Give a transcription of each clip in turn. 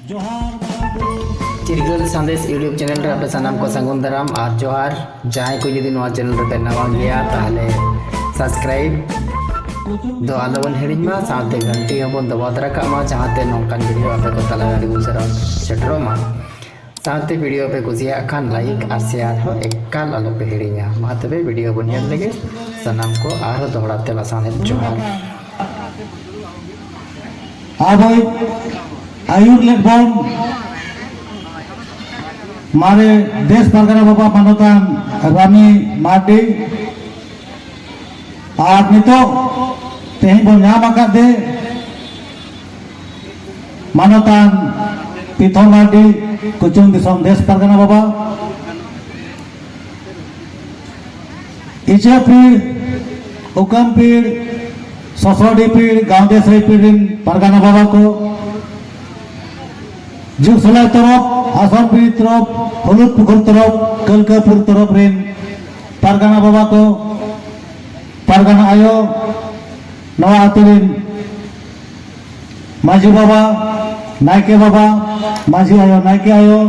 चिरगल संदेश YouTube channel रे आपे सानाम को संगुन दाराम और जोहार जहां को यदि नवा चैनल रे नवा गया ताहले सब्सक्राइब दो आलोबन हेडिमा साथे घंटी हबन दबा दरका मा जहाते नौकान वीडियो आपे को तला गाड़ी गुसरा सेटरो मा साथे वीडियो पे कुसिया खान लाइक और शेयर हो एकाल आलो पे हेडिया मा तबे वीडियो बन नेल लगे सनाम को आरो दोहरा तेला साने जोहार भाई आयुर लेखबन मारे देश परगना बाबा मानतान रामी मार्डी और नितो तेही बन नाम आकादे मानतान पिथो मार्डी कुचुंग दिसम देश परगना बाबा इचा पीर हुकम पीर ससोडी पीर गांव देश पीर परगना बाबा को जुगसला तरफ आसम पीर तरफ हलुद पुकुर तरफ कलकापुर तरफ रेन परगना बाबा को परगना आयो नवा आतुरिन माजी बाबा नायके बाबा माजी आयो नायके आयो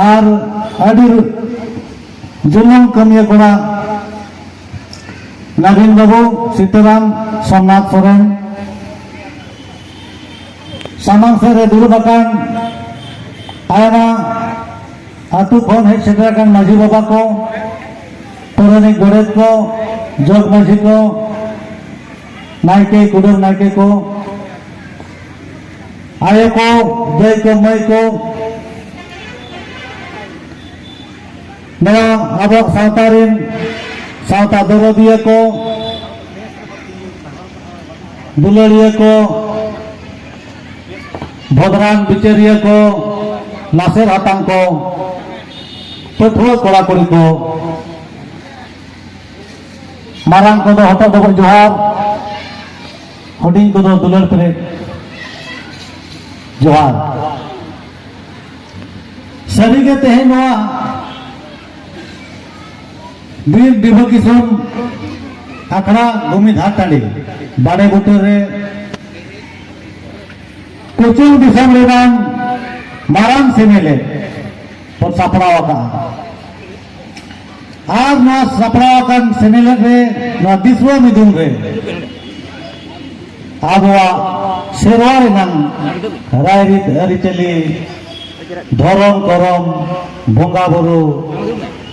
और आदि जुलूम कमिया कोड़ा नवीन बाबू सीताराम सोमनाथ सोरेन सामांग से दुर्बाकान आयना आतु फोन है सेटराकान माजी बाबा को पौराणिक गणेश को जोग माजी को नायके कुडुर नायके को आये को जय को मई को नया आबक सावतारिन सावता दरोदिया को दुलड़िया को भद्रान बिचरिया को नासेर हातांग को पठुआ कोड़ा कोड़ी को मारांग को दो हटा दो जोहार हुडिंग को दो दुलड़ पे जोहार सभी के तेहे नवा वीर विभा किशोर आखड़ा भूमि धाटाड़ी बाड़े बुटर रे कुचुंग दिसम रेनान मारांग सेनेले पर सापड़ाव का आज ना सापड़ाव का सेनेले रे ना दिसवा मिदुम रे आबवा शेरवा रेनान रायरित अरिचली धरम करम भोंगा बुरु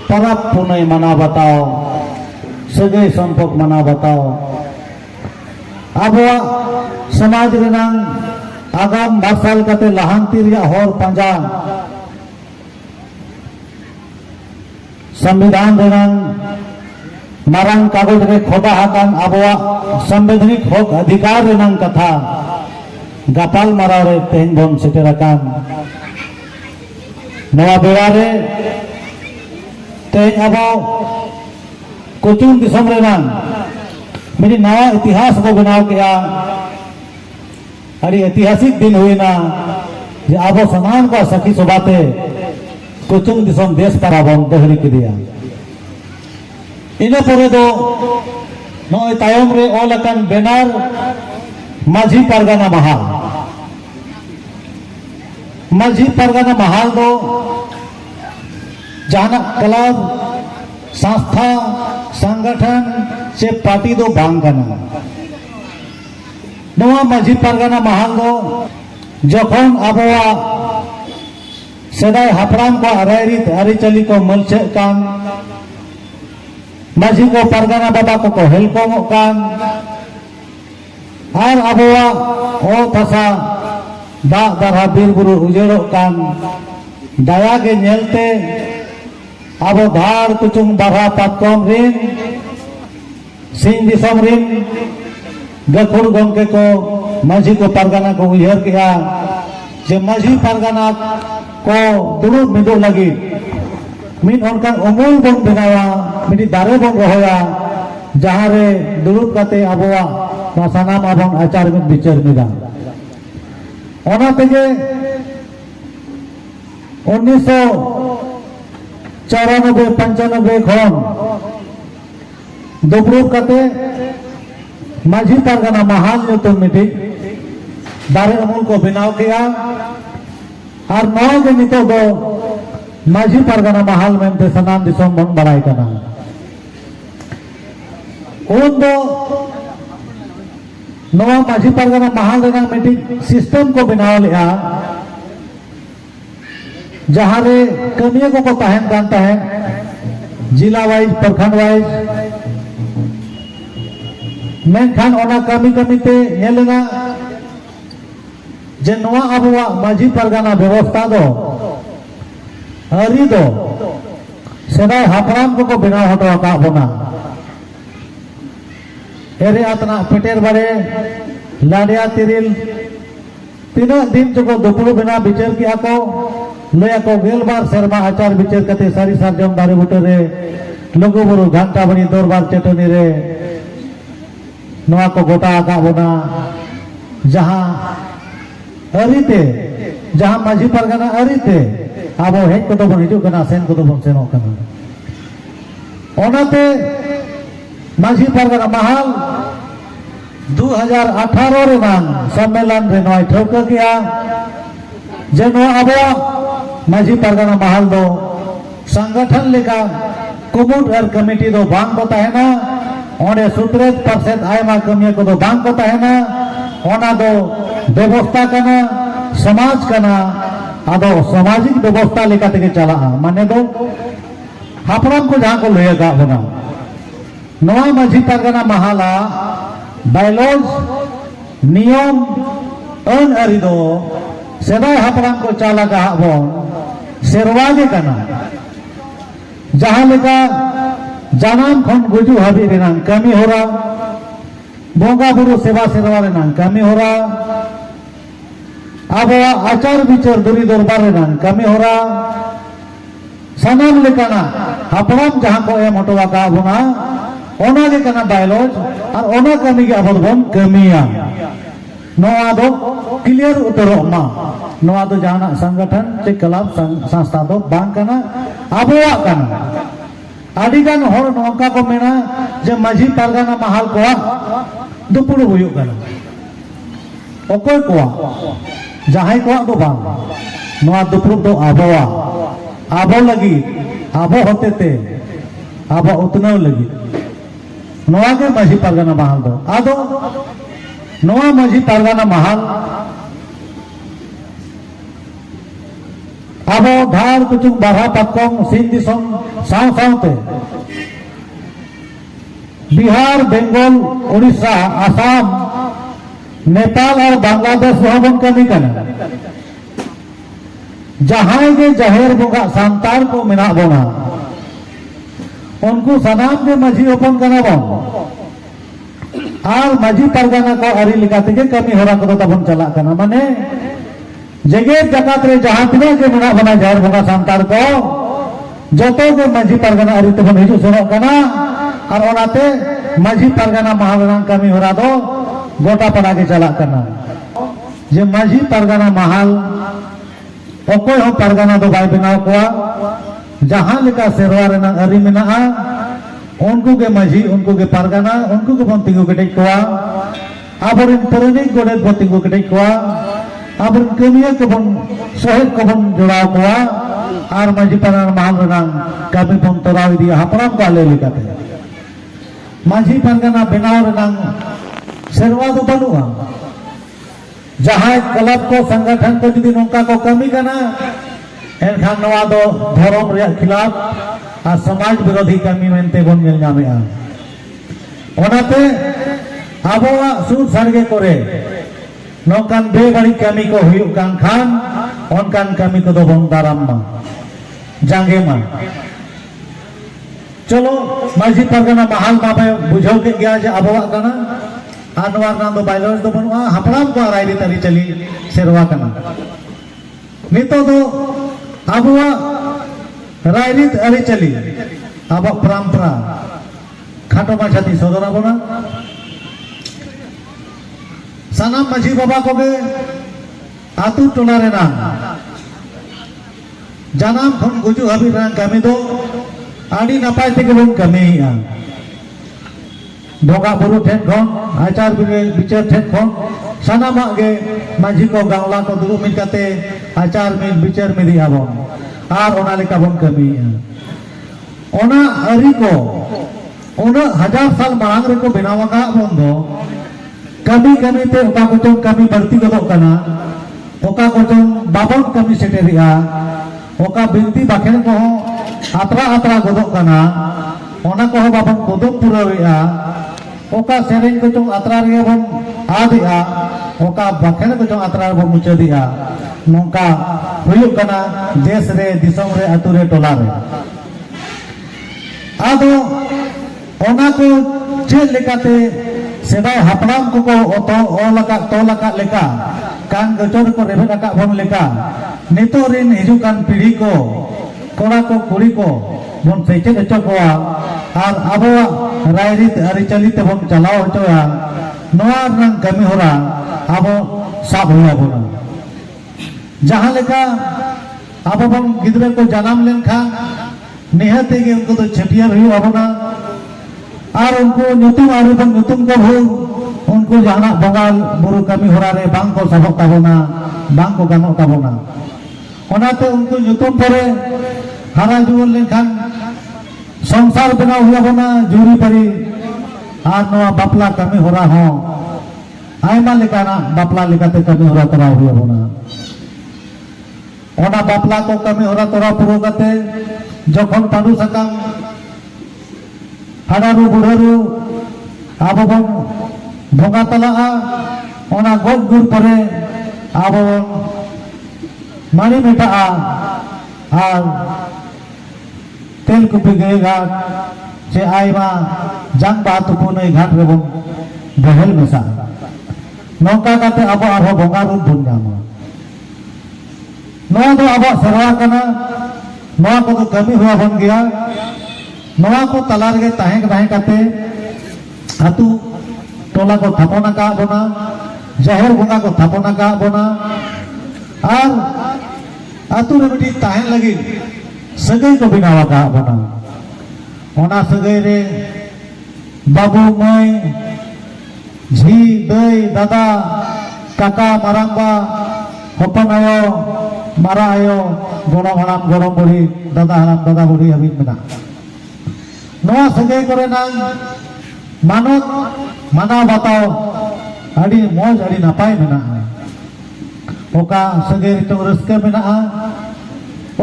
परब पुनई मना बताओ सगे संपर्क मना बताओ आबवा समाज रेनान आगाम मार्शल कते लहांती रिया हर पंजा संविधान रेनान मारांग कागज रे खोदा हाकान आबवा संवैधानिक हक अधिकार रेनान कथा गापाल माराव रे तेहन बन सेटेराकान नवा बेड़ा रे तेहन आबो कुचुंग दिसम रेनान मेरी नवा इतिहास को बनाव किया अरे ऐतिहासिक दिन हुए ना जे आबो समान को सखी सोबाते कुचुंग दिसम देश पर आबन दहरी के दिया इने परे दो नय तायम रे ओलकन बेनार माझी परगना महाल दो जाना क्लब संस्था संगठन से पार्टी दो बांग करना नवा माझी परगना महाल दो जखन आबवा सेदाय हापराम को आरायरित आरिचली को मलचे कान माझी को परगना बाबा को हेलकोम कान और आबवा ओ थसा दा दरहा बीर बुरु उजेड़ो कान दया के नेलते आबो धार कुचुंग बारहा पातकम रिन सिंह दिसम रिन गखुर गंके को माझी को परगना को उयहर किया जे माझी परगना को दुरुद मिदु लगी मिन उनका उमूल बन बनावा मिनी दारे बन रहोया जहां रे दुरुद काते आबवा ना सानाम आबन आचार में विचार मिदा ओना तेगे 1994-95 खन दुपरुद काते माझी परगना महाल ᱧᱩᱛᱩᱢ मिटी दारे अमूल को बनाव किया और नवा के नितो दो माझी परगना महल मेनते सनाम दिसोम बन बड़ाई कना उन दो नवा माझी परगना महल रेना मीटिंग सिस्टम को बनाव लिया जहां रे कमियों को तहन कानता है जिला वाइज प्रखंड वाइज मेनखान ओना कमी कमीते नेलेना जे नवा आबुआ माझी परगना व्यवस्था दो हरी दो सेदाय हापराम को बनाव हटो का बोना एरे आतना पेटेर बारे लाडिया तिरिल तीना दिन जो दुपुर बिना विचार किया को लया को गेलबार शर्मा आचार विचार कते सारी सारजम दारे बुटे रे लघु बुरु घंटा बनी दरबार चटनी रे नवा को गोटा का बोना जहां अरीते जहां माझी परगना अरीते अब हेज को बन हिजू कना सेन को बन सेनो कना ओनाते माझी परगना महल 2018 रे नाम सम्मेलन रे नय ठोक किया जे नो अब माझी परगना महल दो संगठन लेका कुमुट और कमिटी दो बांग को तहना ओने 70% आयमा कमिया को दो बांग को तहना ओना दो व्यवस्था कना समाज कना आदो सामाजिक व्यवस्था लेका तेके चला माने दो हापराम को जहां को लेगा बना नवा माझी परगना महला बायलॉज नियम अन अरी दो सेदाय हापराम को चाला का बन सेरवा के कना जहां लेका जानाम खन गुजु हाबी रेनां कमी हो रहा बोंगा बुरु सेवा सेरवा रेनां कमी हो रहा अब आचार विचार दुरी दरबार रेनां कमी हो रहा सनाम लेकाना हापराम जहां को एम हटवा का बोना ओना के कना बायलॉज और ओना कमी के अब बन कमिया नवा दो क्लियर उतरो मा नवा दो जहां संगठन से क्लब संस्था दो बांग कना आबोआ कना आदिगान हर नौका को मेना जे माझी परगना महल को दुपुड़ हुयो कना ओकोय को जहां को दो बांग नवा दुपुड़ दो आबोआ आबो लगी आबो होते ते आबो उतनो लगी नवा के माझी परगना महल दो आदो नवा माझी परगना महल अब धार कुचुंग बारहा पक्कों सिंह दिसों साव सावते बिहार बेंगल उड़ीसा आसाम नेपाल और बांग्लादेश वहां कमी करना जहां के जहेर बोगा सांतार को मिना बोना उनको सनाम के माझी ओपन करना बन और माझी परगना को अरी लिखाते के कमी हो रहा तबन चला करना माने जगह जगत रे जहां तिना के मिना बना जहर बोगा सांतार को जतो के माझी परगना अरी तबन हिजू सुनो करना और ओनाते माझी परगना महागणा कमी हो रहा दो गोटा पड़ा के चला करना जे माझी परगना महल ओकोय हो परगना दो बाय बनाव कोआ जहां लेका सेरवा रेना अरी मेना उनको के माझी उनको के परगना उनको के बंतिंगो के टेकोआ आबरिन परनिक गोडे बंतिंगो के टेकोआ आबरिन कमिया को बन सहज को बन जोड़ाव कोआ और माझी परगना महल रेना कमी बन तोराव दिया हापराम को आले लेकाते माझी परगना बनाव रेना सेरवा दो बनुआ जहां क्लब को संगठन को जुदी नौका को कमी करना एनखान नवा दो धर्म रे खिलाफ और समाज विरोधी कमी मेनते बन नेल नामेआ ओनाते आबोआ सुर सरगे करे नौकान बेबाड़ी कमी को हुयु कान खान ओनकान कमी को दो बन दाराम मा जांगे मा चलो माझी परगना महल मा में बुझाव के गया जे आबोआ कना आनवार नाम दो बायलॉज दो बनवा हापराम को रायरी तरी चली सेरवा कना नितो दो आबुआ रायरी अरी चली अब परंपरा खाटो माछाती सदरा बना सानाम माझी बाबा को गे आतु टोला रे नाम जानाम खन गुजु हाबी रंग कमी दो आडी नपाय तेगे बन कमी ढोगा बुरु ठेन खन आचार विचार ठेन खन सानामा गे माझी को गावला को दुरु मिल काते आचार मिल विचार मिली आबन आर ओना लेका बन कमी ओना अरी को ओना 1000 साल मांग रे को बनावा का बन दो कमी कमी ते ओका को चों कमी बढ़ती गदो कना ओका को चों बाबन कमी सेटेरिया ओका बिनती बाखेन को आत्रा आत्रा गदो कना ओना को बाबन कोदम पुराविया ओका सेरेन को चों आत्रा रे बन आदिया ओका बाखेन को चों आत्रा बन मुचदिया नोका हुयु कना देश रे दिसम रे अतु रे टोला रे आदो ओना को चेल लेकाते सेदाय हापनाम को ओतो ओलका तोलका लेका कान गचोर को रेबे लका बन लेका नितो रिन हिजुकान पीढ़ी को कोड़ा को कुड़ी को बन सेचेद हचो कोआ आर आबो रायरित अरिचली ते बन चलाव हचोया नोआ रंग कमी होरा आबो साब हुआ बोना जहां लेका आबो बन गिदरे को जन्म लेनखा निहते गे उनको तो छटियार हुआ बोना और उनको नुतुम आरुबन नुतुम को भू उनको जाना बंगाल बुरु कमी होरा रे बांग को सबक ताबोना बांग को गानो ताबोना ओनाते उनको नुतुम परे हारा जुवल लेखान संसार बनाव हुआ बोना जुरी परी आर नोआ बापला कमी होरा हो आयमा लेकाना बापला लेकाते कमी होरा तरा हुआ बोना ओना बापला को कमी होरा तरा पुरो कते जखन पांडु सकाम हाडारू बुढ़ारू आबो बन भोगा तला ओना गोद गुर परे आबो मानी मेटा आर तेल कुपी गए घाट से आईमा जंग बात पुनई घाट रे बन बहल मेसा नौका काते आबो आबो भोगा रूप बन जामा नोआ दो आबो सरवा कना नोआ को तो कमी हुआ बन गया नोआ को तलार गे ताहें काते आतु टोला को थापना का बोना जहर बोंगा को थापना का बोना और आतु रे मिटी ताहें लगी सगई को बिनावा का बोना ओना सगई रे बाबू मई झी दई दादा काका मारांबा हपन आयो मारा आयो गोरम हराम गोरम बुढ़ी दादा हराम दादा बुढ़ी हबी मेना नोआ सगई करे ना मानत माना बताओ अड़ी मौज अड़ी नापाय मेना ओका सगई रिचों रस्के मेना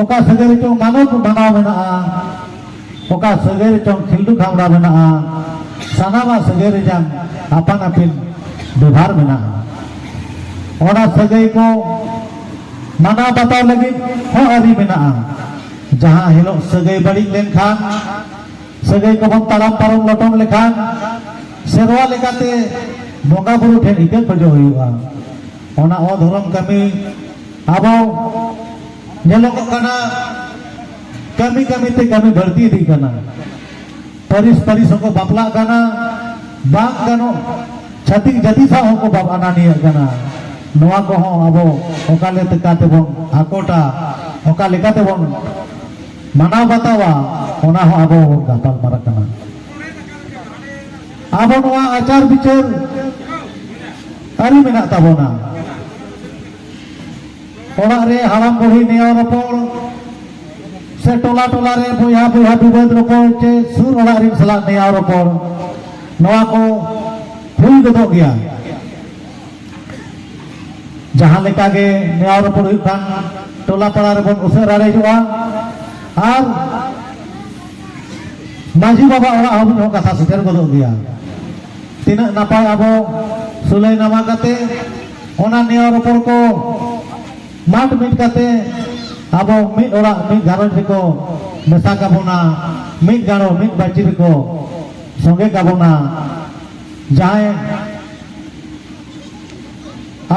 ओका सगई रिचों मानत बनाव मेना ओका सगई रिचों खिल्डू खामड़ा मेना सानामा सगई रिजां आपान आपिन व्यवहार मेना ओना सगई को माना बताओ लगी हो अरी मेना जहां हिलो सगई बड़ी लेनखान सगई को बन तालाम पारम लटम लेखान सेरवा लेकाते बोंगा बुरु ठेन इकल खजो हुआ ओना ओ धर्म कमी आबो नेलो कना कमी कमी ते कमी बढ़ती थी कना परिस परिस को बापला कना बांग कनो छतिक जति सा को बाबाना निया कना नोआ को हो आबो ओकाले तकाते बन आकोटा ओका लेकाते बन माना बतावा ओना हो आबो गापाल मारा कना आबो नोआ आचार विचार अरी मेना ताबोना ओना रे हाराम बुढ़ी नेया रपोड़ से टोला टोला रे बुया बुया विवाद रपोड़ चे सुर ओना रे सला नेया रपोड़ नोआ को हुई गदो गया जहां लेका गे नेया रपोड़ हुकान टोला पड़ा रे बन उसरा रे जुआ और माझी बाबा ओरा हम कथा सेटर गदो गया तीना नापाय आबो सुलै नामा काते ओना नेया रपोड़ को माट मिट काते आबो मिट ओरा मिट घारंज को मेसा काबोना मिट गानो मिट बाची को संगे काबोना जाए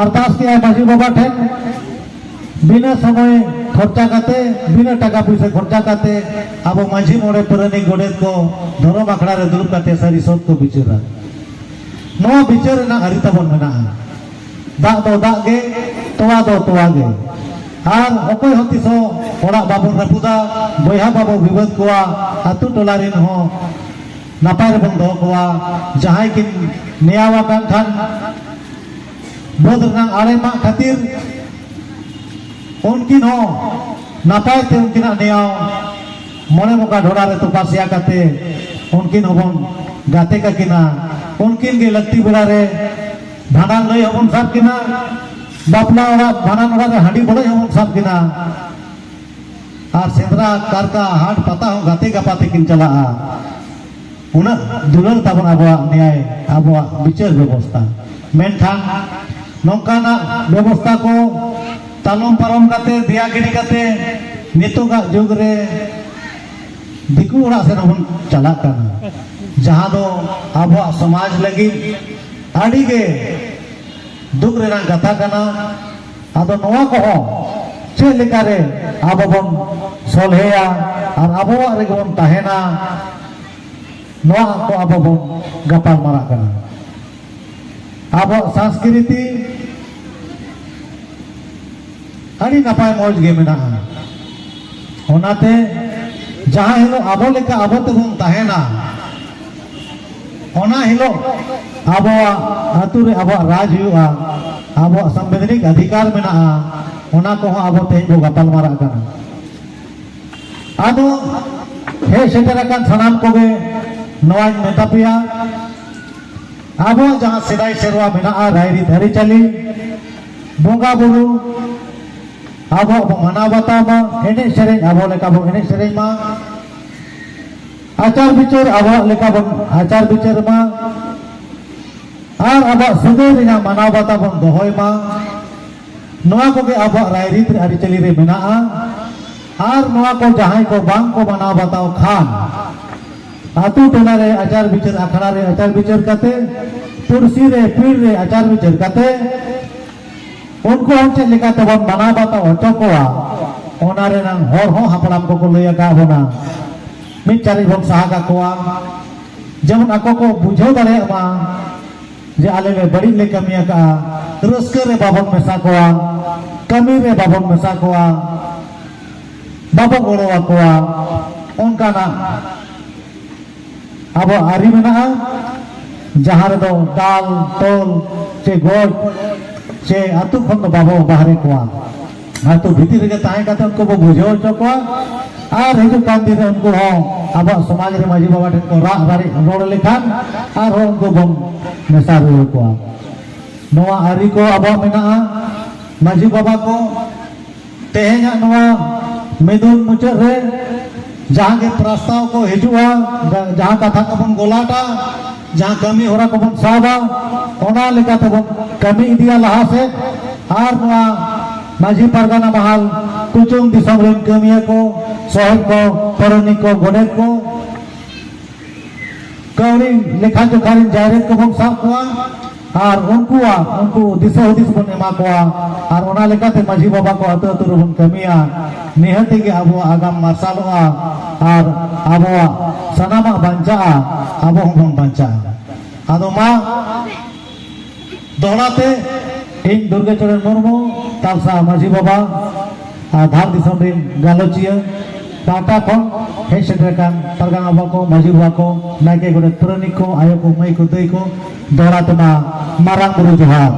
अरदास किया माझी बाबा ठेन बिना समय खर्चा काते बिना टाका पैसा खर्चा काते आबो माझी मोड़े परनी गोडेत को धर्म आखड़ा रे दुरुब काते सारी सोत को बिचारा नोआ बिचार ना हरिता बन मेना दाग दो दाग गे तोवा दो तोवा गे और अकोय हतिसो ओड़ा बाबू रपुदा बयहा बाबू विवाद कोआ आतु टोला रिन हो नापाय रे बन दो कोआ जहां किन नेयावा कान खान बोध रंग आड़े मा खातिर उनकिन हो नापाय ते उनकिन नेयाव मोने मोका ढोड़ा रे तुपा सिया काते उनकिन होबन गाते का किना उनकिन के लगती बुला रे भांडान लई होबन सब किना बापला ओरा भांडान ओरा रे हांडी बड़े होबन सब किना और सेंद्रा कारका हाट पता हो गाते गपाते किन चला उना दुलर ताबन आबवा न्याय आबवा विचार व्यवस्था मेनखान नौकाना व्यवस्था को तालम पारम काते दिया गिरी काते नितोगा जुग रे दिकू ओरा से नबन चला काना जहां दो आबवा समाज लगी आड़ी गे दुख रे रंग कथा काना आदो नवा को हो चे लेकारे आबो बन सोलहेया और आबवा रे बन ताहेना नवा को आबो बन गपाल मारा काना आबो संस्कृति अड़ी नपाय मौज गे मेना होनाते जहां हिलो आबो लेका आबो तबन ताहेना ओना हिलो आबवा आतु रे आबवा राज हुआ आबवा संवैधानिक अधिकार मेना ओना को आबो ते बो गपाल मारा काना आदो हे सेटर कान सनाम को गे नवा मेता पिया आबो जहां सेदाय सेरवा मेना रायरी धरी चली बोंगा बुरु आबो मना बतामा एने सेरें आबो लेका बो एने सेरें मा आचार विचार आबो लेका बो आचार विचार मा और आबो सदे रिना मना बता बन दोहय मा नवा को के आबो रायरी अरि चली रे मेना और नवा को जहां को बांग को मना बताओ खान आतु टोला रे आचार विचार अखड़ा रे आचार विचार काते तुलसी रे पीर रे आचार विचार काते उनको हम चेक लेका तबन मना बताओ चकोआ ओना रे नंग हर हो हपड़ाम को लैया का होना मिट चारि भोग सहा का कोआ जब आको को बुझो दारे मा जे आले ले बड़ी ले कमिया का रस्के रे बाबन मेसा कोआ कमी रे बाबन मेसा कोआ बाबन गोड़वा कोआ उनका ना अब आरी मेना जहां रे दो दाल तोल चे गोज चे आतु खन बाबो बाहरे कोआ आतु भीतर रे ताहे काते उनको बो बुझो चकोआ और हिजु कान दिन उनको हो अब समाज रे माजी बाबा ठन को रारी रोड लेखान और उनको बम मेसा रे कोआ नवा आरी को अब मेना माजी बाबा को तेहेना नवा मेदुन मुचाद रे जहां के प्रस्ताव को हिजुआ जहां कथा को बन गोलाटा जहां कमी होरा को बन साबा ओना लेका तो कमी दिया लहा से और नवा माजी परगना महल कुचुम दिसम रेन कमिया को सोहब को परनी को गोडेत को कौड़ी लेखा जोखारिन जायरेत को बन साब को और उनको दिशा हुदिस बन एमा को और ओना लेका ते माजी बाबा को अतो अतो बन कमिया निहति के आबो आगाम मार्शालोआ और आबो सनामा बंचा आबो हम बंचा आदो मा दोहराते इन दुर्गा चरण मुर्मू तालसा माजी बाबा धार दिसम रे गालोचिया टाटा को हे सेटरकान परगाना बाबा को माजी बाबा को नाके गोडे पुरानी को आयो को मई को दई को दोहराते मा मारांग बुरु जोहार।